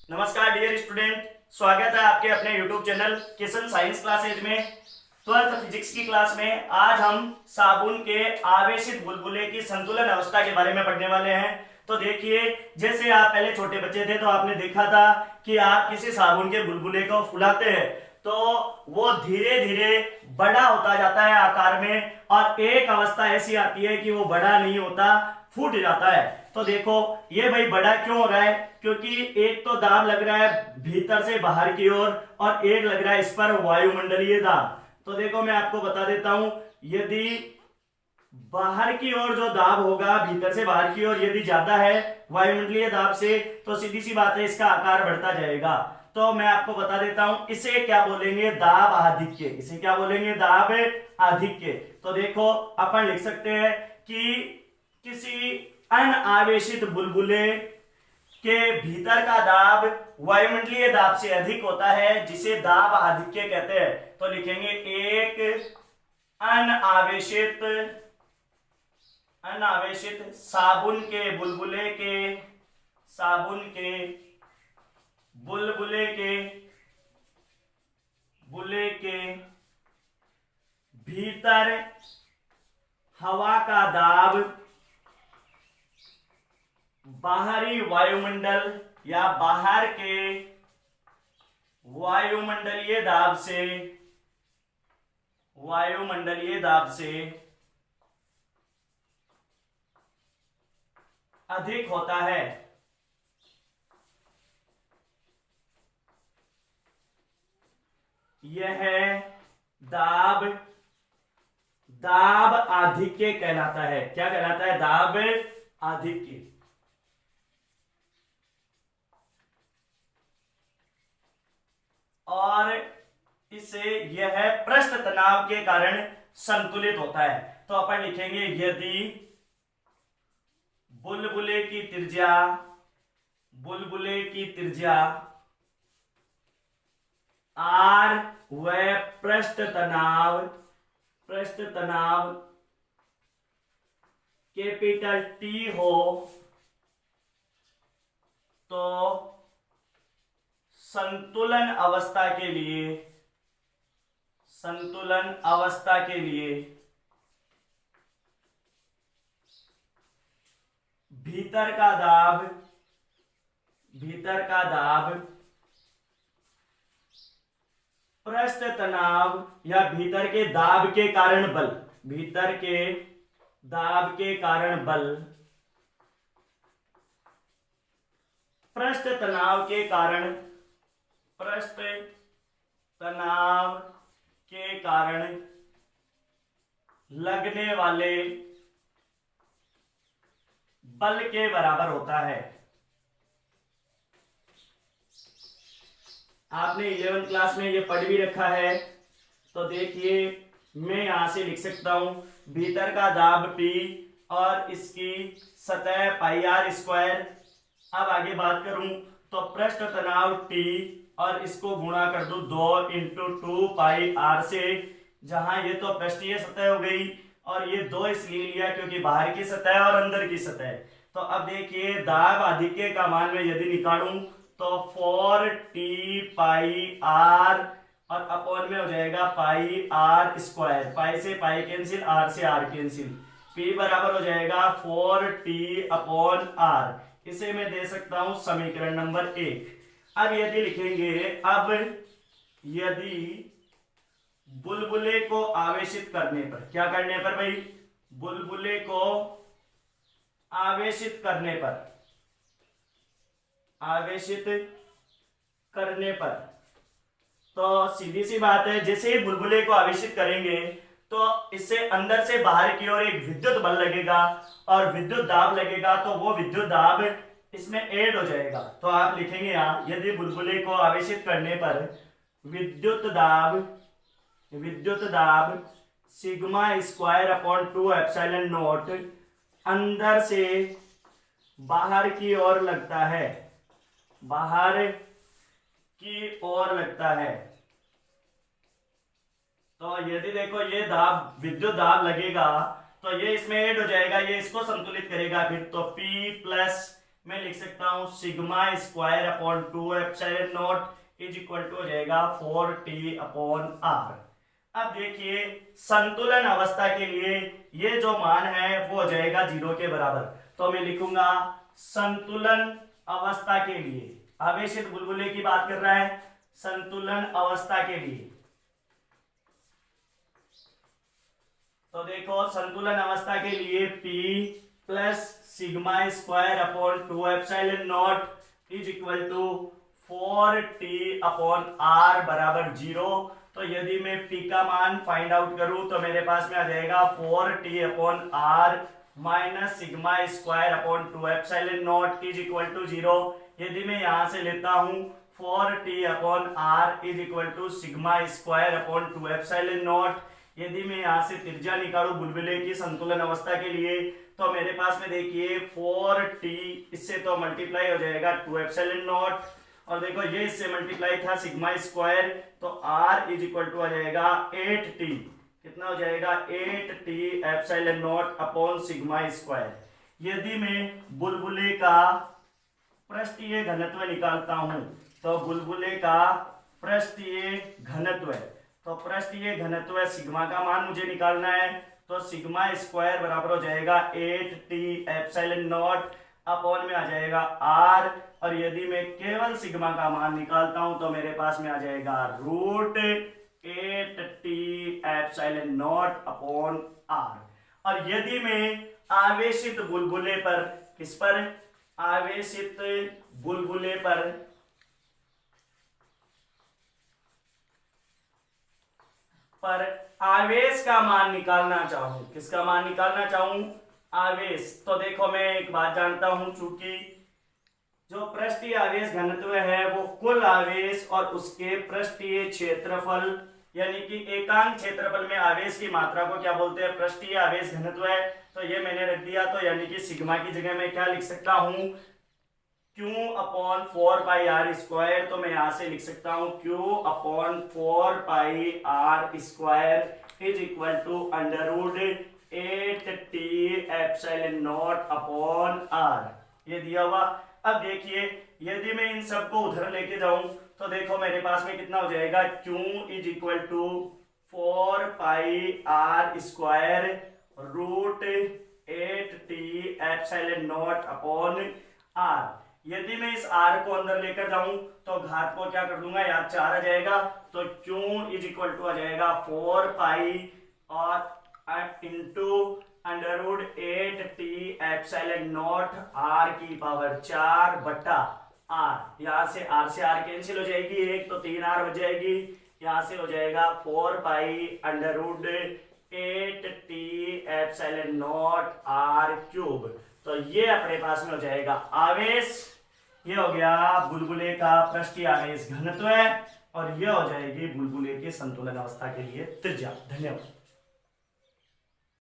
नमस्कार dear student, स्वागत है आपके अपने YouTube channel Kishan science classes में। 12th फिजिक्स की क्लास में आज हम साबुन के आवेशित बुलबुले की संतुलन अवस्था के बारे में पढ़ने वाले हैं। तो देखिए, जैसे आप पहले छोटे बच्चे थे तो आपने देखा था कि आप किसी साबुन के बुलबुले को फुलाते हैं तो वो धीरे धीरे बड़ा होता जाता है आकार में, और एक अवस्था ऐसी आती है कि वो बड़ा नहीं होता, फूट जाता है। तो देखो ये भाई बड़ा क्यों हो रहा है, क्योंकि एक तो दाब लग रहा है भीतर से बाहर की ओर और एक लग रहा है इस पर वायुमंडलीय दाब। तो देखो मैं आपको बता देता हूं, यदि बाहर की ओर जो दाब होगा भीतर से बाहर की ओर यदि ज्यादा है वायुमंडलीय दाब से, तो सीधी सी बात है इसका आकार बढ़ता जाएगा। तो मैं आपको बता देता हूं इसे क्या बोलेंगे, दाब आधिक्य। इसे क्या बोलेंगे, दाब आधिक्य। तो देखो अपन लिख सकते हैं कि किसी अनावेशित बुलबुले के भीतर का दाब वायुमंडलीय दाब से अधिक होता है, जिसे दाब आधिक्य कहते हैं। तो लिखेंगे एक अनावेशित साबुन के बुलबुले के भीतर हवा का दाब बाहरी वायुमंडल या बाहर के वायुमंडलीय दाब से अधिक होता है। यह दाब आधिक्य कहलाता है। क्या कहलाता है, दाब आधिक्य। और इसे यह पृष्ठ तनाव के कारण संतुलित होता है। तो अपन लिखेंगे यदि बुलबुले की त्रिज्या r व पृष्ठ तनाव कैपिटल T हो तो संतुलन अवस्था के लिए भीतर का दाब पृष्ठ तनाव या भीतर के दाब के कारण बल पृष्ठ तनाव के कारण लगने वाले बल के बराबर होता है। आपने 11th क्लास में ये पढ़ भी रखा है। तो देखिए मैं यहां से लिख सकता हूं भीतर का दाब P और इसकी सतह पाई r स्क्वायर। अब आगे बात करूं तो पृष्ठ तनाव T और इसको गुणा कर दूं 2 इंटू 2 पाई r से, जहां ये तो पृष्ठीय सतह हो गई और ये 2 इसलिए लिया क्योंकि बाहर की सतह और अंदर की सतह। तो अब देखिए दाब आधिक्य का मान मैं यदि निकालूं तो 4t पाई r और अपॉन में हो जाएगा पाई r स्क्वायर। पाई से पाई कैंसिल, r से r कैंसिल, p बराबर हो जाएगा 4t अपॉन r। इसे मैं दे सकता हूं समीकरण नंबर 1। अब यदि लिखेंगे, अब यदि बुलबुले को आवेशित करने पर, क्या करने पर भाई, बुलबुले को आवेशित करने पर तो सीधी सी बात है, जैसे ही बुलबुले को आवेशित करेंगे तो इससे अंदर से बाहर की ओर एक विद्युत बल लगेगा और विद्युत दाब लगेगा, तो वो विद्युत दाब इसमें ऐड हो जाएगा। तो आप लिखेंगे यहां यदि बुलबुले को आवेशित करने पर विद्युत दाब sigma square upon 2 epsilon not अंदर से बाहर की ओर लगता है, तो यदि देखो ये दाब विद्युत दाब लगेगा तो ये इसमें ऐड हो जाएगा, ये इसको संतुलित करेगा फिर। तो P प्लस मैं लिख सकता हूं sigma square upon 2 epsilon naught is equal to हो जाएगा 4t अपॉन आर। अब देखिए संतुलन अवस्था के लिए ये जो मान है वो हो जाएगा 0 के बराबर। तो मैं लिखूंगा संतुलन अवस्था के लिए, आवेशित बुलबुले की बात कर रहा है, संतुलन अवस्था के लिए। तो देखो संतुलन अवस्था के लिए P plus sigma square upon 2 epsilon naught is equal to 4t upon R बराबर 0। तो यदि मैं P का मान फाइंड आउट करूं तो मेरे पास में आ जाएगा 4t upon R minus sigma square upon 2 epsilon naught is equal to 0। यदि मैं यहां से लेता हूं 4t upon R is equal to sigma square upon 2 epsilon naught, यदि मैं यहां से त्रिज्या निकालू बुलबुले की संतुलन अवस्था के लिए तो मेरे पास में देखिए 4t इससे तो मल्टीप्लाई हो जाएगा 2 एप्सिलॉन नॉट, और देखो ये इससे मल्टीप्लाई था सिग्मा स्क्वायर, तो r इज इक्वल टू आ जाएगा 8t। कितना हो जाएगा 8t epsilon naught upon sigma square. यदि मैं बुलबुले का पृष्ठीय घनत्व निकालता हूं तो बुलबुले का पृष्ठीय घनत्व, तो पृष्ठीय घनत्व सिग्मा का मान मुझे निकालना है, तो सिग्मा स्क्वायर बराबर हो जाएगा 8t एप्सिलॉन नॉट अपॉन में आ जाएगा r, और यदि मैं केवल सिग्मा का मान निकालता हूं तो मेरे पास में आ जाएगा root 8t epsilon naught upon r। और यदि मैं आवेशित बुलबुले पर, किस पर, आवेशित बुलबुले पर आवेश का मान निकालना चाहूं, किसका मान निकालना चाहूं, आवेश, तो देखो मैं एक बात जानता हूं, चूंकि जो पृष्ठीय आवेश घनत्व है वो कुल आवेश और उसके पृष्ठीय क्षेत्रफल यानी कि एकांक क्षेत्रफल में आवेश की मात्रा को क्या बोलते हैं, पृष्ठीय आवेश घनत्व है। तो ये मैंने रख दिया, तो यानी कि सिग्मा की जगह मैं क्या लिख सकता हूं, Q upon 4 pi R square. तो मैं यहां से लिख सकता हूं Q upon 4 pi R square is equal to under root 8t epsilon naught upon R, ये दिया हुआ। अब देखिए यदि मैं इन सबको उधर लेके जाऊं तो देखो मेरे पास में कितना हो जाएगा, Q is equal to 4 pi R square root 8t epsilon naught upon R. यदि मैं इस r को अंदर लेकर जाऊं तो घात को क्या कर दूंगा, यहाँ 4 आ जाएगा, तो Q इज इक्वल टू आ जाएगा 4 पाई और into under root 8t epsilon naught r की पावर 4 बटा r। यहाँ से r कैंसिल हो जाएगी, एक तो 3r बच जाएगी, यहाँ से हो जाएगा 4 pi under root 8t epsilon naught r cube. तो ये अपने पास में हो जाएगा आवेश, ये हो गया बुलबुले का पृष्ठीय आवेश घनत्व, और ये हो जाएगी बुलबुले के संतुलन अवस्था के लिए त्रिज्या। धन्यवाद।